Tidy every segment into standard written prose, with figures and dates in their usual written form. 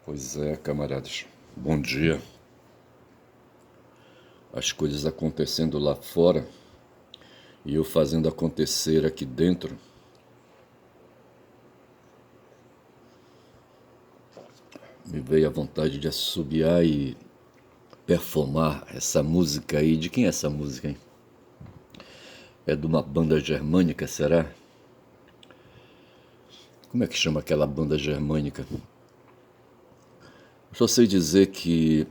Pois é, camaradas. Bom dia. As coisas acontecendo lá fora e eu fazendo acontecer aqui dentro. Me veio a vontade de assobiar e performar essa música aí. De quem é essa música, hein? É de uma banda germânica, será? Como é que chama aquela banda germânica? Só sei dizer que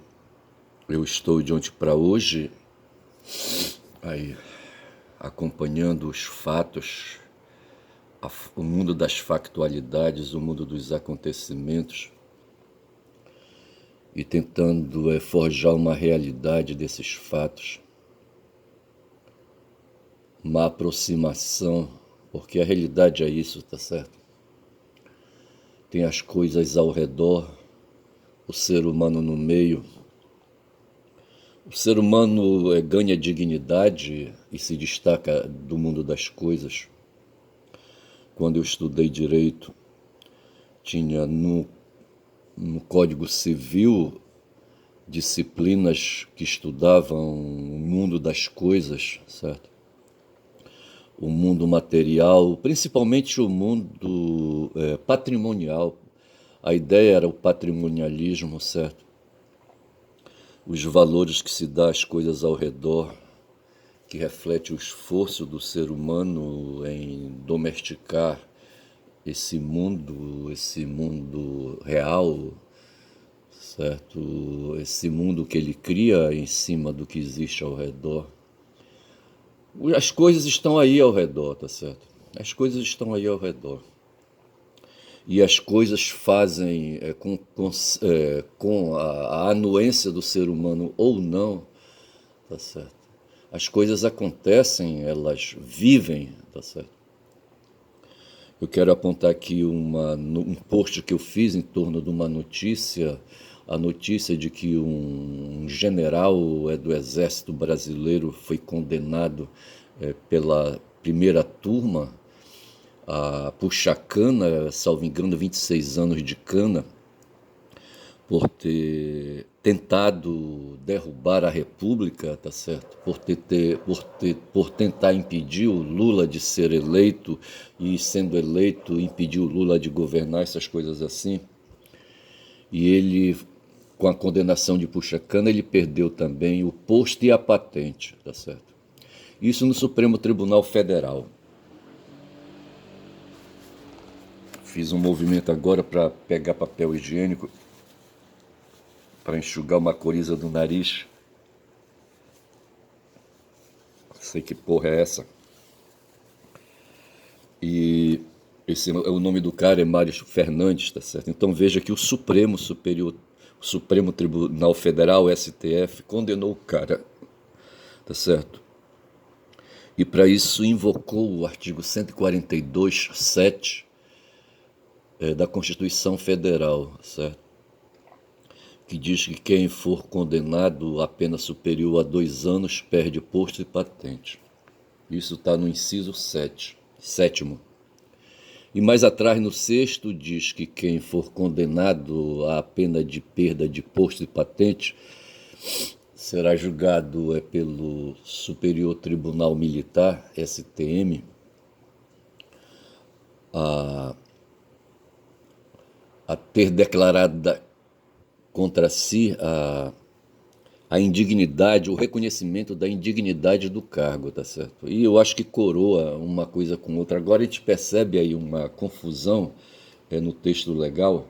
eu estou de ontem para hoje aí acompanhando os fatos, o mundo das factualidades, o mundo dos acontecimentos e tentando forjar uma realidade desses fatos, uma aproximação, porque a realidade é isso, tá certo? Tem as coisas ao redor, o ser humano no meio. O ser humano ganha dignidade e se destaca do mundo das coisas. Quando eu estudei direito, tinha no Código Civil disciplinas que estudavam o mundo das coisas, certo? O mundo material, principalmente o mundo patrimonial. A ideia era o patrimonialismo, certo? Os valores que se dá às coisas ao redor, que reflete o esforço do ser humano em domesticar esse mundo real, certo? Esse mundo que ele cria em cima do que existe ao redor. As coisas estão aí ao redor, tá certo? As coisas estão aí ao redor. E as coisas fazem com a anuência do ser humano ou não, tá certo? As coisas acontecem, elas vivem, tá certo? Eu quero apontar aqui um post que eu fiz em torno de uma notícia, a notícia de que um general do Exército Brasileiro foi condenado pela primeira turma a puxar cana, salvo engano, 26 anos de cana, por ter tentado derrubar a República, tá certo? Por tentar impedir o Lula de ser eleito e, sendo eleito, impedir o Lula de governar, essas coisas assim. E ele, com a condenação de puxa-cana, ele perdeu também o posto e a patente, tá certo? Isso no Supremo Tribunal Federal. Fiz um movimento agora para pegar papel higiênico para enxugar uma coriza do nariz. Não sei que porra é essa. E esse o nome do cara é Mário Fernandes, tá certo? Então veja que o Supremo Tribunal Federal, STF, condenou o cara, tá certo? E para isso invocou o artigo 142, 7 da Constituição Federal, certo? Que diz que quem for condenado a pena superior a 2 anos perde posto e patente. Isso está no inciso 7º. E mais atrás, no 6º, diz que quem for condenado à pena de perda de posto e patente será julgado pelo Superior Tribunal Militar, STM, a ter declarado contra si a indignidade, o reconhecimento da indignidade do cargo, tá certo? E eu acho que coroa uma coisa com outra. Agora a gente percebe aí uma confusão no texto legal.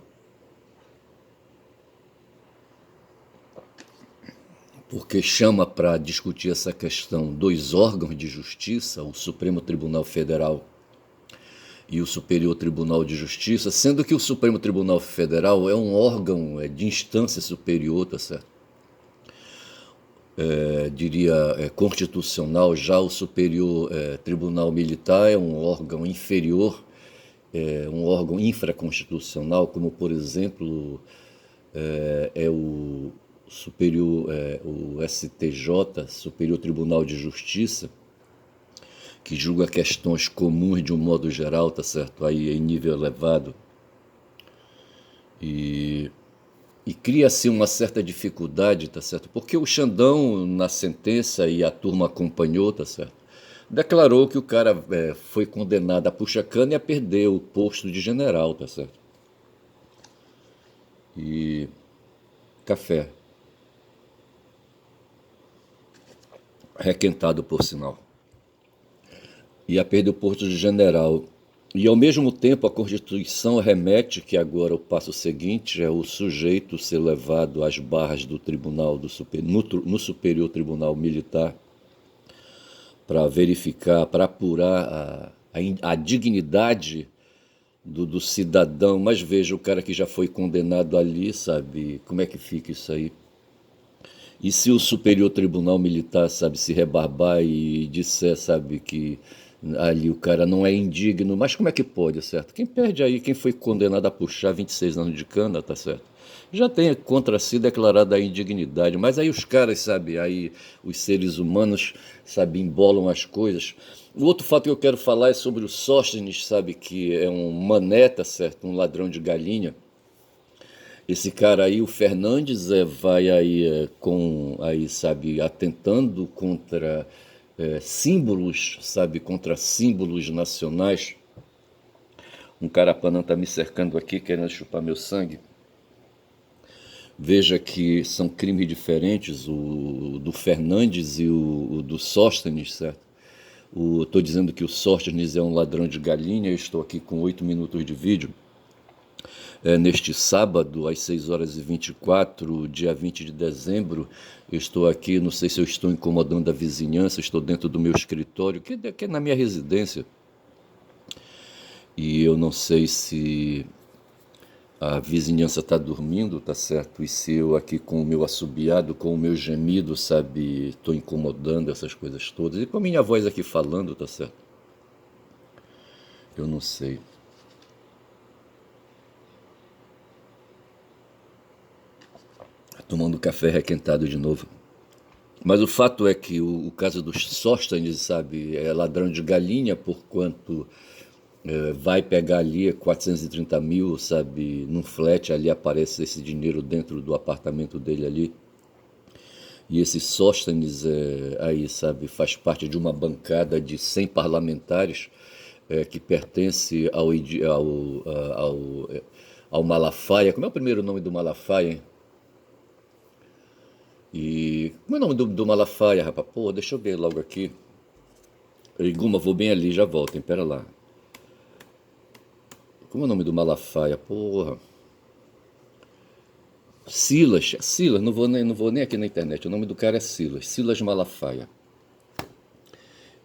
porque chama para discutir essa questão dois órgãos de justiça, o Supremo Tribunal Federal e o Superior Tribunal de Justiça, sendo que o Supremo Tribunal Federal é um órgão de instância superior, tá certo? Diria constitucional, já o Superior Tribunal Militar é um órgão inferior, um órgão infraconstitucional, como por exemplo o Superior, o STJ, Superior Tribunal de Justiça, que julga questões comuns de um modo geral, tá certo? Aí em nível elevado. E cria-se uma certa dificuldade, tá certo? Porque o Xandão, na sentença, e a turma acompanhou, tá certo? Declarou que o cara foi condenado a puxa-cana e a perder o posto de general, tá certo? E café, requentado por sinal. E a perder o posto de general. E ao mesmo tempo a Constituição remete que agora o passo seguinte é o sujeito ser levado às barras do tribunal, no Superior Tribunal Militar, para verificar, para apurar a dignidade do cidadão. Mas veja, o cara que já foi condenado ali, sabe, como é que fica isso aí? E se o Superior Tribunal Militar, sabe, se rebarbar e disser, sabe, que ali o cara não é indigno, mas como é que pode, certo? Quem perde aí, quem foi condenado a puxar 26 anos de cana, tá certo? Já tem contra si declarada a indignidade, mas aí os caras, sabe, aí os seres humanos, sabe, embolam as coisas. O outro fato que eu quero falar é sobre o Sóstenes, sabe, que é um mané, tá certo, um ladrão de galinha. Esse cara aí, o Fernandes, vai aí com aí, sabe, atentando contra símbolos, sabe, contra símbolos nacionais. Um carapanã tá me cercando aqui, querendo chupar meu sangue. Veja que são crimes diferentes, o do Fernandes e o do Sóstenes, certo? Estou dizendo que o Sóstenes é um ladrão de galinha, eu estou aqui com 8 minutos de vídeo. Neste sábado, às 6h24, dia 20 de dezembro, eu estou aqui, não sei se eu estou incomodando a vizinhança, estou dentro do meu escritório, que é na minha residência, e eu não sei se a vizinhança está dormindo, tá certo? E se eu aqui com o meu assobiado, com o meu gemido, sabe, estou incomodando essas coisas todas, e com a minha voz aqui falando, tá certo? Eu não sei. Tomando café requentado de novo. Mas o fato é que o caso dos Sóstenes, sabe, é ladrão de galinha, porquanto vai pegar ali 430 mil, sabe, num flat, ali aparece esse dinheiro dentro do apartamento dele ali. E esse Sóstenes aí, sabe, faz parte de uma bancada de 100 parlamentares que pertence ao Malafaia. Como é o primeiro nome do Malafaia, hein? E como é o nome do Malafaia, rapaz? Pô, deixa eu ver logo aqui. Iguma, vou bem ali, já volto, hein? Pera lá. Como é o nome do Malafaia? Porra. Silas, não vou nem aqui na internet. O nome do cara é Silas Malafaia.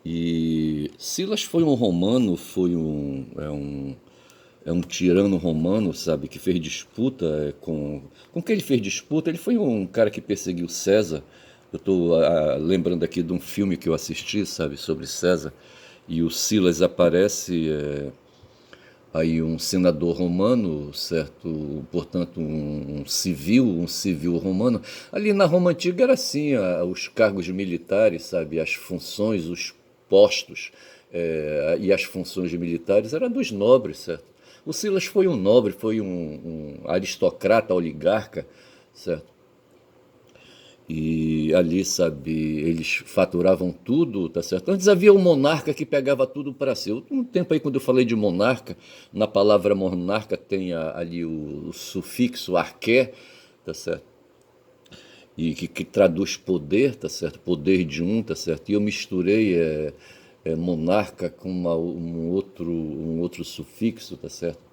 E Silas foi um romano, é um tirano romano, sabe, que fez disputa com quem ele fez disputa. Ele foi um cara que perseguiu César. Eu estou lembrando aqui de um filme que eu assisti, sabe, sobre César. E o Silas aparece aí um senador romano, certo? Portanto, um civil romano. Ali na Roma Antiga era assim, os cargos militares, sabe, as funções, os postos e as funções militares eram dos nobres, certo? O Silas foi um nobre, foi um aristocrata, oligarca, certo? E ali, sabe, eles faturavam tudo, tá certo? Antes havia um monarca que pegava tudo para si. Um tempo aí, quando eu falei de monarca, na palavra monarca tem ali o sufixo arqué, tá certo? E que traduz poder, tá certo? Poder de um, tá certo? E eu misturei monarca com um outro sufixo, tá certo?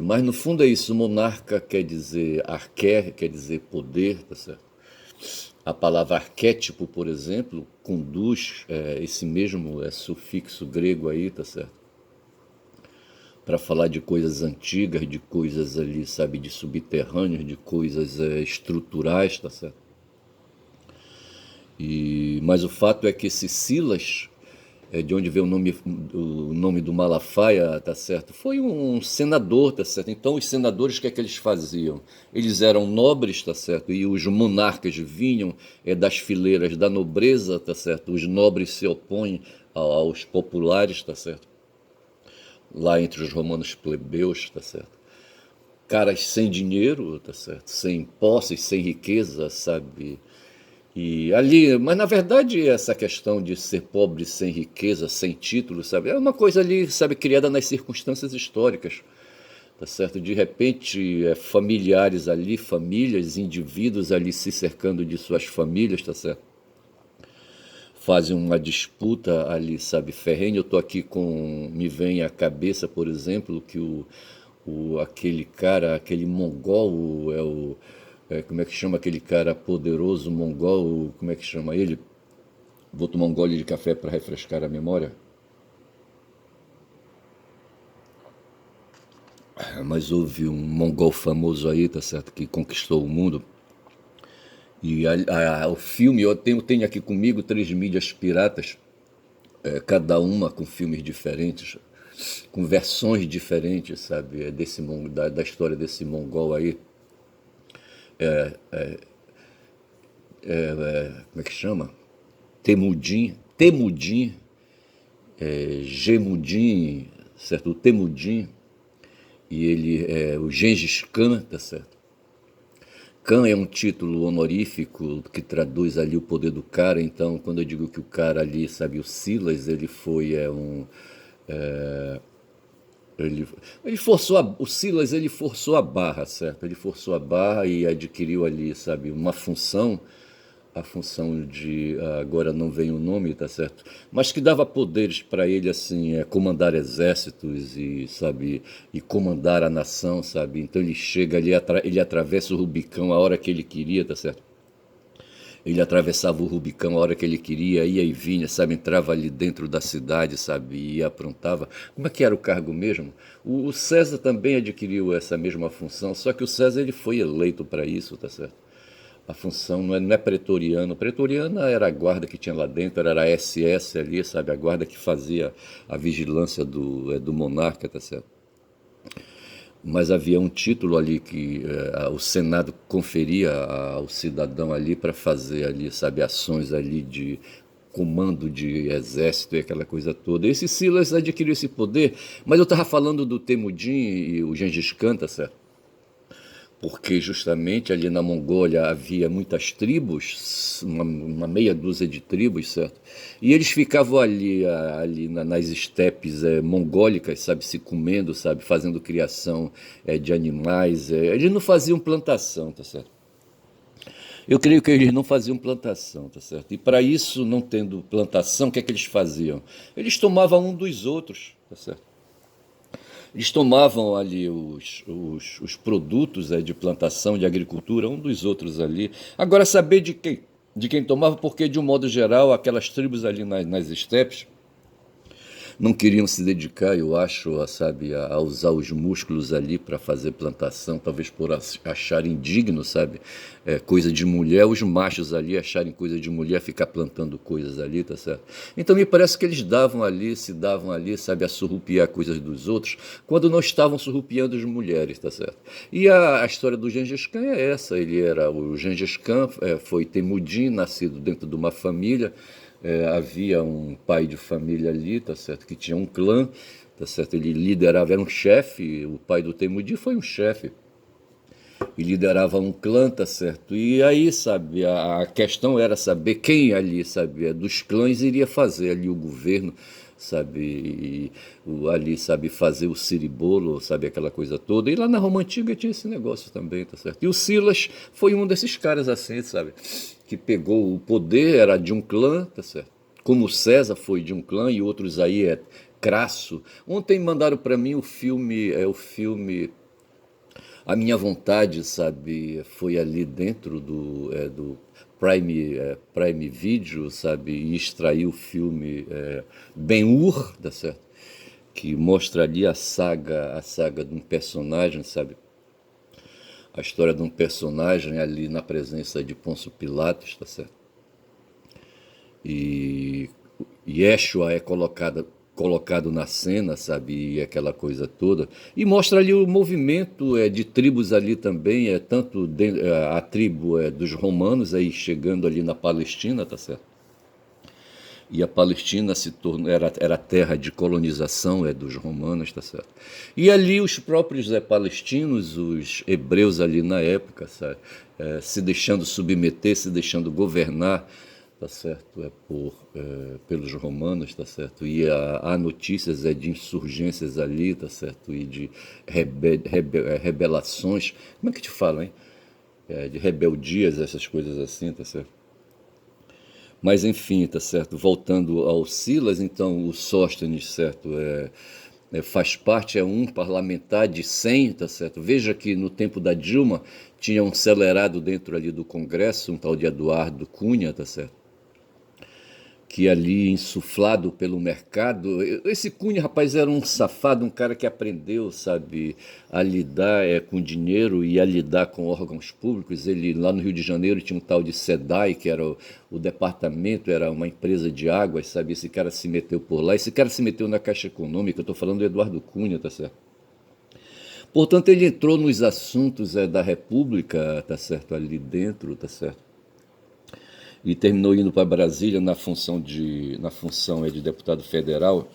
Mas no fundo é isso, monarca quer dizer arqué, quer dizer poder, tá certo? A palavra arquétipo, por exemplo, conduz esse mesmo sufixo grego aí, tá certo? Para falar de coisas antigas, de coisas ali, sabe, de subterrâneos, de coisas estruturais, tá certo? Mas o fato é que esse Silas, de onde veio o nome do Malafaia, tá certo? Foi um senador, tá certo? Então os senadores, o que é que eles faziam? Eles eram nobres, tá certo? E os monarcas vinham das fileiras da nobreza, tá certo? Os nobres se opõem aos populares, tá certo? Lá entre os romanos plebeus, tá certo? Caras sem dinheiro, tá certo? Sem posses, sem riqueza, sabe? E ali, mas na verdade essa questão de ser pobre sem riqueza, sem título, sabe, é uma coisa ali, sabe, criada nas circunstâncias históricas, tá certo? De repente, familiares ali, famílias, indivíduos ali se cercando de suas famílias, tá certo? Fazem uma disputa ali, sabe, ferrenha. Eu tô aqui com, me vem à cabeça, por exemplo, que aquele cara, aquele mongol, como é que chama aquele cara poderoso mongol, como é que chama ele? Vou tomar um gole de café para refrescar a memória. Mas houve um mongol famoso aí, tá certo, que conquistou o mundo. E o filme, tenho aqui comigo 3 mídias piratas, cada uma com filmes diferentes, com versões diferentes, sabe, da história desse mongol aí. Como é que chama? Temudin, Gemudin, certo? O Temudin, e ele é o Gengis Khan, tá certo? Khan é um título honorífico que traduz ali o poder do cara. Então, quando eu digo que o cara ali, sabe, o Silas, ele foi ele, o Silas ele forçou a barra, certo? Ele forçou a barra e adquiriu ali, sabe, uma função, a função de, agora não vem o nome, tá certo? Mas que dava poderes para ele, assim, comandar exércitos e, sabe, e comandar a nação, sabe? Então ele chega ali, ele atravessa o Rubicão a hora que ele queria, tá certo? Ele atravessava o Rubicão a hora que ele queria, ia e vinha, sabe? Entrava ali dentro da cidade, sabe? E aprontava. Como é que era o cargo mesmo? O César também adquiriu essa mesma função, só que o César ele foi eleito para isso, tá certo? A função não é pretoriano. Pretoriana era a guarda que tinha lá dentro, era a SS ali, sabe? A guarda que fazia a vigilância do monarca, tá certo? Mas havia um título ali que o Senado conferia ao cidadão ali para fazer ali, sabe, ações ali de comando de exército e aquela coisa toda. Esse Silas adquiriu esse poder, mas eu estava falando do Temudin e o Gengis Khan, tá certo? Porque justamente ali na Mongólia havia muitas tribos, uma meia dúzia de tribos, certo? E eles ficavam ali nas estepes mongólicas, sabe, se comendo, sabe, fazendo criação de animais. Eles não faziam plantação, tá certo? Eu creio que eles não faziam plantação, tá certo? E para isso, não tendo plantação, o que é que eles faziam? Eles tomavam um dos outros, tá certo? Eles tomavam ali os produtos de plantação, de agricultura, um dos outros ali. Agora, saber de quem tomava, porque, de um modo geral, aquelas tribos ali nas estepes não queriam se dedicar, eu acho, sabe, a usar os músculos ali para fazer plantação, talvez por acharem digno, sabe, coisa de mulher, os machos ali acharem coisa de mulher, ficar plantando coisas ali, tá certo? Então me parece que eles se davam ali, sabe, a surrupiar coisas dos outros, quando não estavam surrupiando as mulheres, tá certo? E a história do Gengis Khan é essa, o Gengis Khan foi Temudin, nascido dentro de uma família. Havia um pai de família ali, tá certo, que tinha um clã, tá certo, ele liderava, era um chefe, o pai do Temudi foi um chefe, e liderava um clã, tá certo, e aí, sabe, a questão era saber quem ali, sabe, dos clãs iria fazer ali o governo, sabe, ali, sabe, fazer o ciribolo, sabe, aquela coisa toda, e lá na Roma Antiga tinha esse negócio também, tá certo, e o Silas foi um desses caras assim, sabe, que pegou o poder, era de um clã, tá certo, como César foi de um clã e outros aí Crasso. Ontem mandaram para mim o filme, A minha vontade, sabe, foi ali dentro do Prime Video, sabe, e extrair o filme Ben-Hur, tá certo? Que mostra ali a saga de um personagem, sabe? A história de um personagem ali na presença de Pôncio Pilatos, tá certo? E Yeshua é colocado na cena, sabe, e aquela coisa toda, e mostra ali o movimento de tribos ali também, tanto a tribo dos romanos aí chegando ali na Palestina, tá certo? E a Palestina se tornou, era terra de colonização dos romanos, tá certo? E ali os próprios palestinos, os hebreus ali na época, sabe? Se deixando submeter, se deixando governar, tá certo? Pelos romanos, tá certo? E há notícias de insurgências ali, tá certo? E de rebelações, como é que te fala, hein? De rebeldias, essas coisas assim, tá certo? Mas enfim, tá certo? Voltando ao Silas, então o Sóstenes, certo? Faz parte, é um parlamentar de 100, tá certo? Veja que no tempo da Dilma tinha um celerado dentro ali do Congresso, um tal de Eduardo Cunha, tá certo? Que ali, insuflado pelo mercado, esse Cunha, rapaz, era um safado, um cara que aprendeu, sabe, a lidar com dinheiro e a lidar com órgãos públicos. Ele, lá no Rio de Janeiro, tinha um tal de SEDAI, que era o departamento, era uma empresa de águas, sabe, esse cara se meteu por lá, esse cara se meteu na Caixa Econômica, eu estou falando do Eduardo Cunha, tá certo? Portanto, ele entrou nos assuntos da República, tá certo, ali dentro, tá certo? E terminou indo para Brasília na função de deputado federal,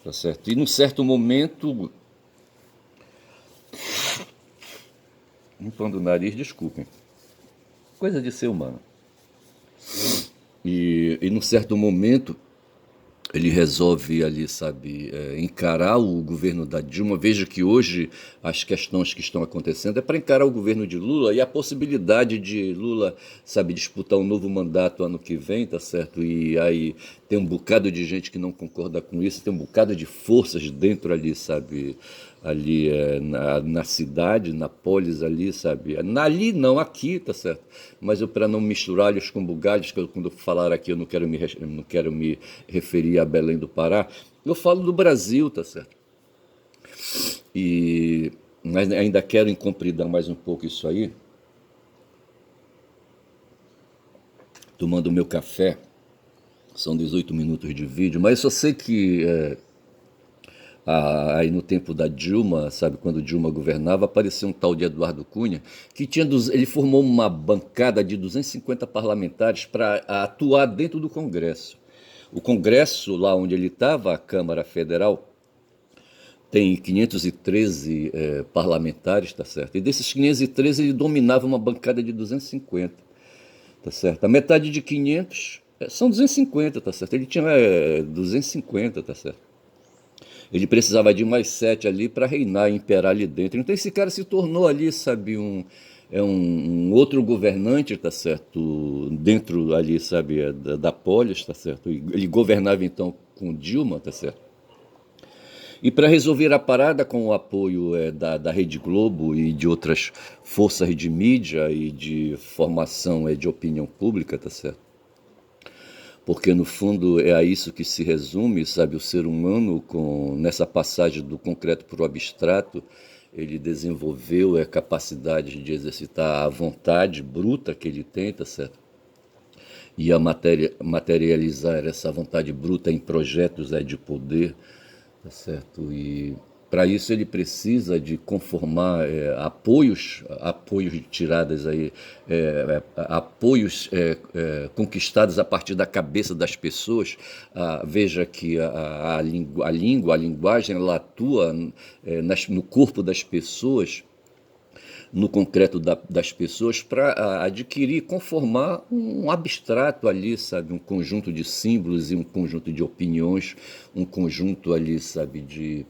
tá certo? E num certo momento, limpando o nariz, desculpem, coisa de ser humano. E num certo momento ele resolve ali, sabe, encarar o governo da Dilma. Veja que hoje as questões que estão acontecendo é para encarar o governo de Lula e a possibilidade de Lula, sabe, disputar um novo mandato ano que vem, tá certo? E aí tem um bocado de gente que não concorda com isso, tem um bocado de forças dentro ali, sabe, ali na cidade, na polis ali, sabe? Ali não, aqui, tá certo? Mas eu, para não misturar alhos com bugalhos, que quando eu falar aqui eu não quero me referir a Belém do Pará, eu falo do Brasil, tá certo? Mas ainda quero encompridar mais um pouco isso aí, tomando o meu café. São 18 minutos de vídeo, mas eu só sei que aí no tempo da Dilma, sabe, quando Dilma governava, apareceu um tal de Eduardo Cunha, que ele formou uma bancada de 250 parlamentares para atuar dentro do Congresso. O Congresso, lá onde ele estava, a Câmara Federal, tem 513 parlamentares, tá certo? E desses 513 ele dominava uma bancada de 250, tá certo? A metade de 500 são 250, tá certo? Ele tinha 250, tá certo? Ele precisava de mais 7 ali para reinar e imperar ali dentro. Então esse cara se tornou ali, sabe, um outro governante, tá certo? Dentro ali, sabe, da polis, tá certo? Ele governava então com Dilma, tá certo? E para resolver a parada com o apoio da Rede Globo e de outras forças de mídia e de formação de opinião pública, tá certo? Porque no fundo é a isso que se resume, sabe, o ser humano nessa passagem do concreto para o abstrato, ele desenvolveu a capacidade de exercitar a vontade bruta que ele tem, tá certo? E a materializar essa vontade bruta em projetos de poder, tá certo? E para isso ele precisa de conformar apoios de tiradas aí, apoios conquistados a partir da cabeça das pessoas. Veja que a linguagem, ela atua no corpo das pessoas, no concreto das pessoas, para adquirir, conformar um abstrato ali, sabe, um conjunto de símbolos e um conjunto de opiniões, um conjunto ali, sabe, de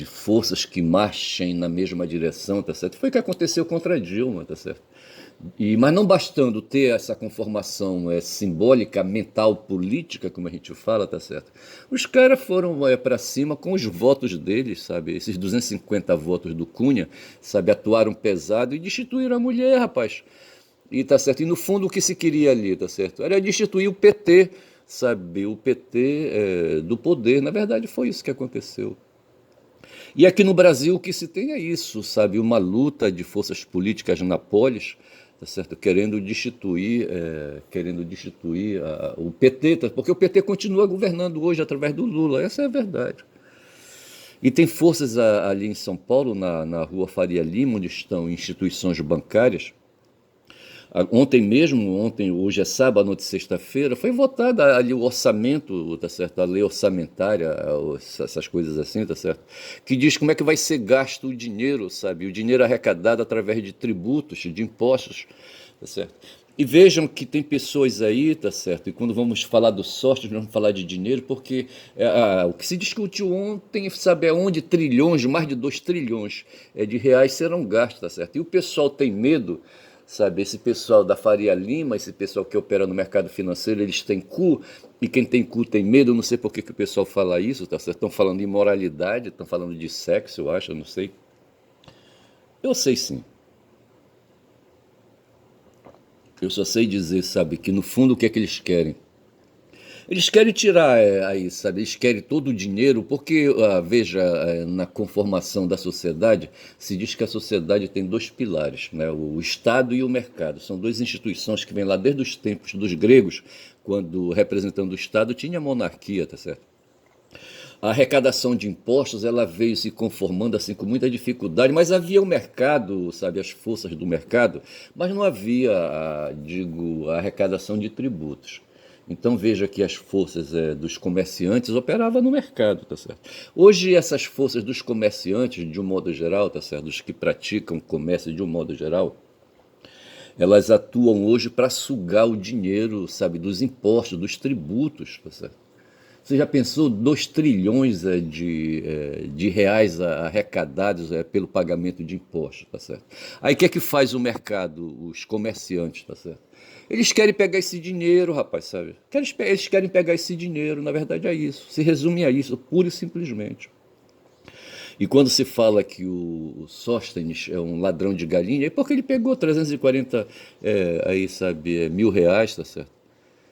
forças que marchem na mesma direção, tá certo? Foi o que aconteceu contra a Dilma, tá certo? Mas não bastando ter essa conformação simbólica, mental, política, como a gente fala, tá certo? Os caras foram para cima com os votos deles, sabe? Esses 250 votos do Cunha, sabe? Atuaram pesado e destituíram a mulher, rapaz. E tá certo. E no fundo o que se queria ali, tá certo? Era destituir o PT, sabe? O PT do poder. Na verdade foi isso que aconteceu. E aqui no Brasil o que se tem é isso, sabe? Uma luta de forças políticas na polis, tá certo? Querendo destituir o PT, porque o PT continua governando hoje através do Lula, essa é a verdade. E tem forças ali em São Paulo, na rua Faria Lima, onde estão instituições bancárias. Hoje é sábado, noite de sexta-feira, foi votada ali o orçamento, tá certo? A lei orçamentária, essas coisas assim, tá certo? Que diz como é que vai ser gasto o dinheiro, sabe? O dinheiro arrecadado através de tributos, de impostos, tá certo? E vejam que tem pessoas aí, tá certo? E quando vamos falar do sorte, vamos falar de dinheiro, porque o que se discutiu ontem, sabe, é onde trilhões, mais de 2 trilhões de reais serão gastos, tá certo? E o pessoal tem medo, sabe? Esse pessoal da Faria Lima, esse pessoal que opera no mercado financeiro, eles têm cu, e quem tem cu tem medo. Eu não sei por que o pessoal fala isso, tá certo? Estão falando de imoralidade, estão falando de sexo, eu acho, eu não sei. Eu sei sim. Eu só sei dizer, sabe, que no fundo o que é que eles querem? Eles querem tirar aí, sabe? Eles querem todo o dinheiro, porque, veja, na conformação da sociedade, se diz que a sociedade tem dois pilares, né? O Estado e o mercado. São duas instituições que vêm lá desde os tempos dos gregos, quando representando o Estado tinha monarquia, tá certo? A arrecadação de impostos ela veio se conformando assim com muita dificuldade, mas havia o mercado, sabe, as forças do mercado, mas não havia, a arrecadação de tributos. Então veja que as forças dos comerciantes operavam no mercado, tá certo? Hoje essas forças dos comerciantes, de um modo geral, tá certo, dos que praticam comércio de um modo geral, elas atuam hoje para sugar o dinheiro, sabe, dos impostos, dos tributos, tá certo? Você já pensou 2 trilhões de reais arrecadados pelo pagamento de impostos, tá certo? Aí o que é que faz o mercado, os comerciantes, tá certo? Eles querem pegar esse dinheiro, rapaz, sabe? Eles querem pegar esse dinheiro, na verdade é isso. Se resume a isso, pura e simplesmente. E quando se fala que o Sóstenes é um ladrão de galinha, é porque ele pegou 340 aí, sabe, mil reais, tá certo?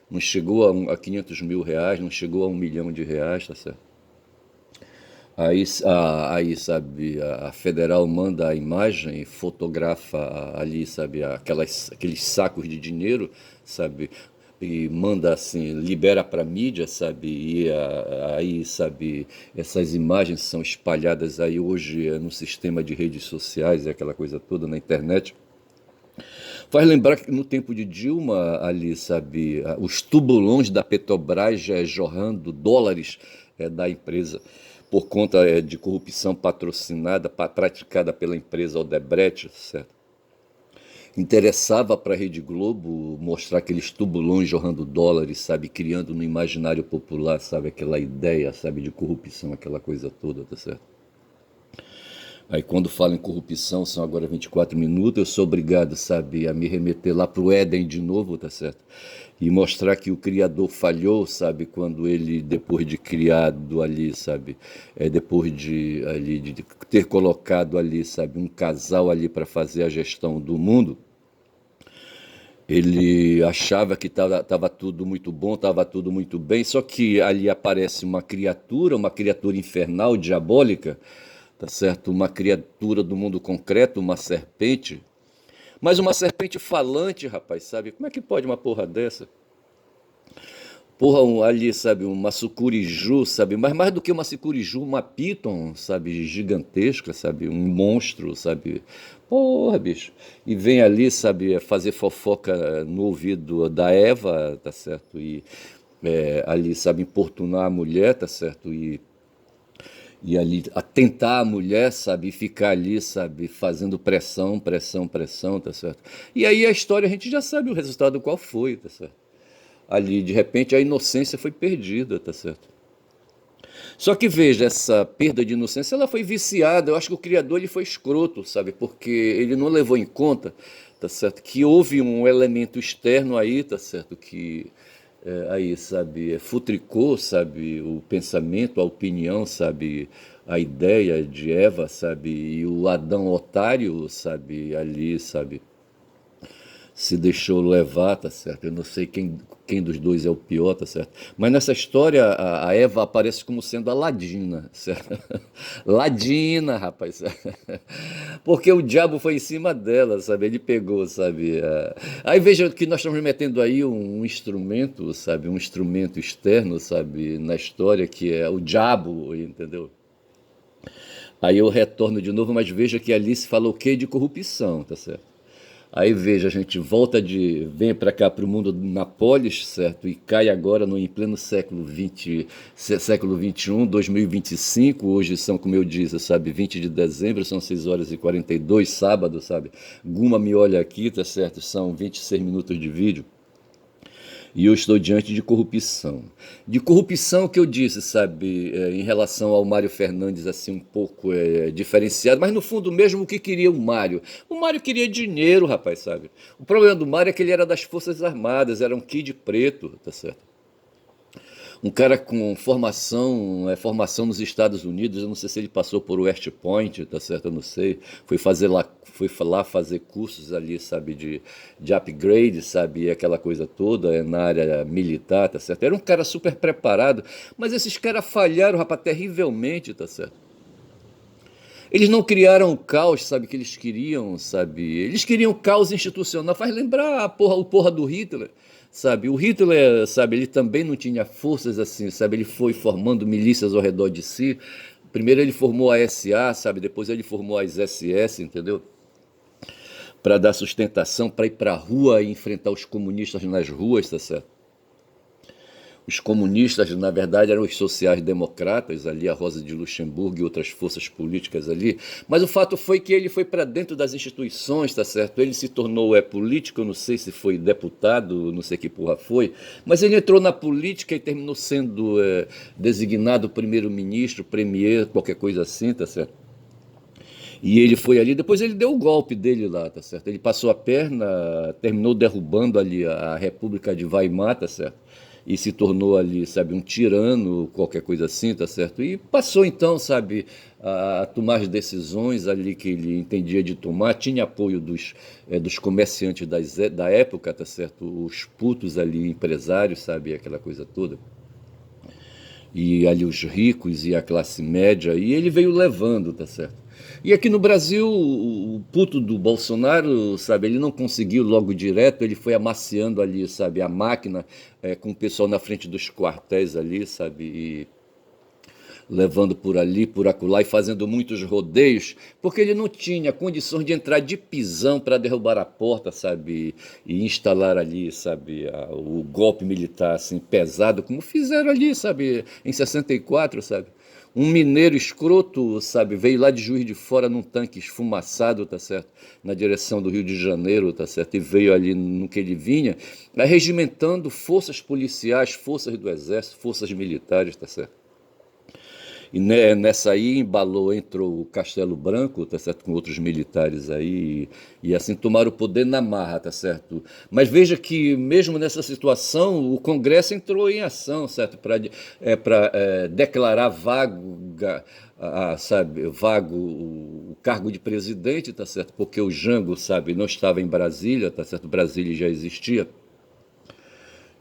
Não chegou a 500 mil reais, não chegou a 1 milhão de reais, tá certo? Aí, sabe, a federal manda a imagem, fotografa ali, sabe, aqueles sacos de dinheiro, sabe, e manda assim, libera para mídia, sabe, e aí, sabe, essas imagens são espalhadas aí hoje no sistema de redes sociais, aquela coisa toda na internet. Faz lembrar que no tempo de Dilma, ali, sabe, os tubulões da Petrobras jorrando dólares da empresa por conta de corrupção patrocinada, praticada pela empresa Odebrecht, certo? Interessava para a Rede Globo mostrar aqueles tubulões jorrando dólares, sabe, criando no imaginário popular, sabe, aquela ideia, sabe, de corrupção, aquela coisa toda, tá certo? Aí quando falo em corrupção, são agora 24 minutos, eu sou obrigado, sabe, a me remeter lá pro Éden de novo, tá certo? E mostrar que o Criador falhou, sabe, quando ele, depois de criado ali, sabe, depois de ter colocado ali, sabe, um casal ali para fazer a gestão do mundo, ele achava que estava tudo muito bom, estava tudo muito bem, só que ali aparece uma criatura infernal, diabólica, tá certo? Uma criatura do mundo concreto, uma serpente, mas uma serpente falante, rapaz, sabe? Como é que pode uma porra dessa? Porra, ali, sabe, uma sucuriju, sabe? Mas mais do que uma sucuriju, uma piton, sabe? Gigantesca, sabe? Um monstro, sabe? Porra, bicho. E vem ali, sabe, fazer fofoca no ouvido da Eva, tá certo? E ali, sabe, importunar a mulher, tá certo? E ali atentar a mulher, sabe, e ficar ali, sabe, fazendo pressão, pressão, pressão, tá certo? E aí a história a gente já sabe o resultado qual foi, tá certo? Ali, de repente, a inocência foi perdida, tá certo? Só que veja, essa perda de inocência, ela foi viciada. Eu acho que o criador ele foi escroto, sabe? Porque ele não levou em conta, tá certo? Que houve um elemento externo aí, tá certo? Que aí, sabe, futricou, sabe, o pensamento, a opinião, sabe, a ideia de Eva, sabe, e o Adão otário, sabe, ali, sabe, se deixou levar, tá certo? Eu não sei quem dos dois é o pior, tá certo? Mas nessa história, a Eva aparece como sendo a Ladina, certo? Ladina, rapaz. Porque o diabo foi em cima dela, sabe? Ele pegou, sabe? Aí veja que nós estamos metendo aí um instrumento, sabe? Um instrumento externo, sabe? Na história, que é o diabo, entendeu? Aí eu retorno de novo, mas veja que ali se fala o quê? De corrupção, tá certo? Aí veja, a gente vem para cá para o mundo na polis, certo? E cai agora no em pleno século XX, século XXI, 2025. Hoje são, como eu disse, sabe, 20 de dezembro, são 6h42, sábado, sabe? Guma me olha aqui, tá certo? São 26 minutos de vídeo. E eu estou diante de corrupção. De corrupção que eu disse, sabe, em relação ao Mário Fernandes, assim, um pouco diferenciado, mas no fundo mesmo o que queria o Mário? O Mário queria dinheiro, rapaz, sabe? O problema do Mário é que ele era das Forças Armadas, era um kid preto, tá certo? Um cara com formação nos Estados Unidos, eu não sei se ele passou por West Point, tá certo? Eu não sei. Foi lá fazer cursos ali, sabe, de upgrade, sabe, e aquela coisa toda, na área militar, tá certo? Era um cara super preparado, mas esses caras falharam, rapaz, terrivelmente, tá certo? Eles não criaram o caos, sabe, que eles queriam, sabe? Eles queriam caos institucional. Faz lembrar o porra do Hitler, sabe? O Hitler, sabe, ele também não tinha forças assim, sabe? Ele foi formando milícias ao redor de si. Primeiro ele formou a SA, sabe? Depois ele formou as SS, entendeu? Para dar sustentação, para ir para a rua e enfrentar os comunistas nas ruas, tá certo? Os comunistas, na verdade, eram os sociais-democratas, ali a Rosa de Luxemburgo e outras forças políticas ali. Mas o fato foi que ele foi para dentro das instituições, tá certo? Ele se tornou político, eu não sei se foi deputado, não sei que porra foi, mas ele entrou na política e terminou sendo designado primeiro-ministro, premier, qualquer coisa assim, tá certo? E ele foi ali, depois ele deu o golpe dele lá, tá certo? Ele passou a perna, terminou derrubando ali a República de Weimar, tá certo? E se tornou ali, sabe, um tirano, qualquer coisa assim, tá certo? E passou então, sabe, a tomar as decisões ali que ele entendia de tomar, tinha apoio dos comerciantes da época, tá certo? Os putos ali, empresários, sabe, aquela coisa toda. E ali os ricos e a classe média, e ele veio levando, tá certo? E aqui no Brasil, o puto do Bolsonaro, sabe, ele não conseguiu logo direto, ele foi amaciando ali, sabe, a máquina, com o pessoal na frente dos quartéis ali, sabe, e levando por ali, por acolá e fazendo muitos rodeios, porque ele não tinha condições de entrar de pisão para derrubar a porta, sabe, e instalar ali, sabe, o golpe militar assim pesado, como fizeram ali, sabe, em 64, sabe. Um mineiro escroto, sabe, veio lá de Juiz de Fora num tanque esfumaçado, tá certo, na direção do Rio de Janeiro, tá certo, e veio ali no que ele vinha, regimentando forças policiais, forças do exército, forças militares, tá certo. E nessa aí embalou, entrou o Castelo Branco, tá certo, com outros militares aí, e assim tomaram o poder na marra, tá certo? Mas veja que mesmo nessa situação, o Congresso entrou em ação, certo? Para declarar vago o cargo de presidente, tá certo? Porque o Jango, sabe, não estava em Brasília, tá certo? Brasília já existia.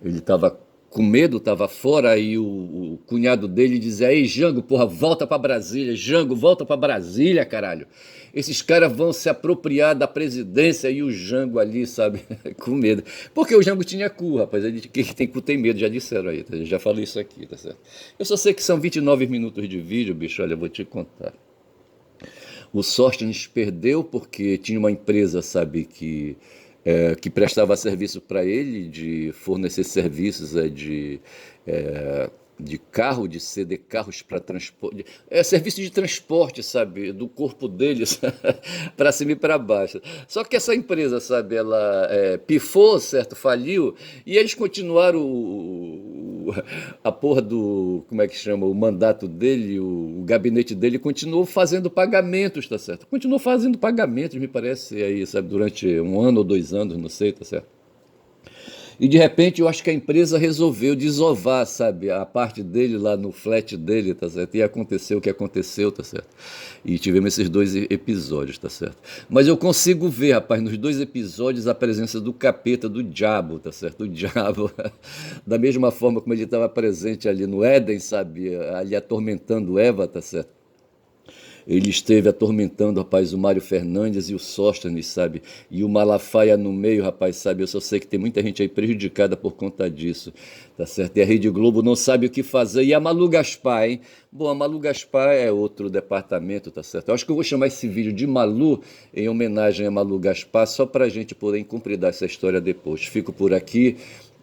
Ele estava com medo, estava fora, aí o cunhado dele dizia: ei, Jango, porra, volta para Brasília, Jango, volta para Brasília, caralho. Esses caras vão se apropriar da presidência, e o Jango ali, sabe, com medo. Porque o Jango tinha cu, rapaz, ele, quem tem cu tem medo, já disseram aí, tá? Já falei isso aqui, tá certo? Eu só sei que são 29 minutos de vídeo, bicho, olha, eu vou te contar. O Sóstenes perdeu porque tinha uma empresa, sabe, que prestava serviço para ele, de fornecer serviços de carro, de ceder carros para transporte, serviço de transporte, sabe, do corpo deles para cima e para baixo. Só que essa empresa, sabe, ela pifou, certo, faliu, e eles continuaram a porra do, como é que chama, o mandato dele, o gabinete dele continuou fazendo pagamentos, tá certo? Continuou fazendo pagamentos, me parece, aí, sabe, durante um ano ou 2 anos, não sei, tá certo? E de repente eu acho que a empresa resolveu desovar, sabe, a parte dele lá no flat dele, tá certo? E aconteceu o que aconteceu, tá certo? E tivemos esses dois episódios, tá certo? Mas eu consigo ver, rapaz, nos dois episódios a presença do capeta, do diabo, tá certo? O diabo, da mesma forma como ele estava presente ali no Éden, sabe? Ali atormentando Eva, tá certo? Ele esteve atormentando, rapaz, o Mário Fernandes e o Sóstenes, sabe? E o Malafaia no meio, rapaz, sabe? Eu só sei que tem muita gente aí prejudicada por conta disso, tá certo? E a Rede Globo não sabe o que fazer. E a Malu Gaspar, hein? Bom, a Malu Gaspar é outro departamento, tá certo? Eu acho que eu vou chamar esse vídeo de Malu em homenagem a Malu Gaspar, só pra gente poder encomendar essa história depois. Fico por aqui.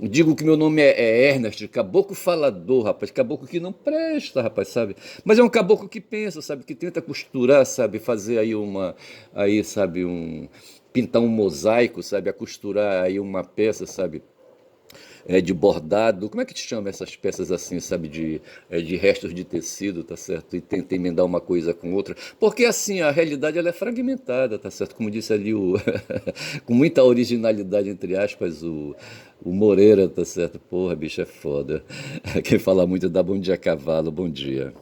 Digo que meu nome é Ernest, caboclo falador, rapaz, caboclo que não presta, rapaz, sabe? Mas é um caboclo que pensa, sabe? Que tenta costurar, sabe? Fazer aí aí, sabe, pintar um mosaico, sabe? A costurar aí uma peça, sabe? De bordado, como é que te chama essas peças assim, sabe, de restos de tecido, tá certo? E tenta emendar uma coisa com outra, porque assim, a realidade ela é fragmentada, tá certo? Como disse ali com muita originalidade, entre aspas, o Moreira, tá certo? Porra, bicho, é foda. Quem fala muito dá bom dia a cavalo, bom dia.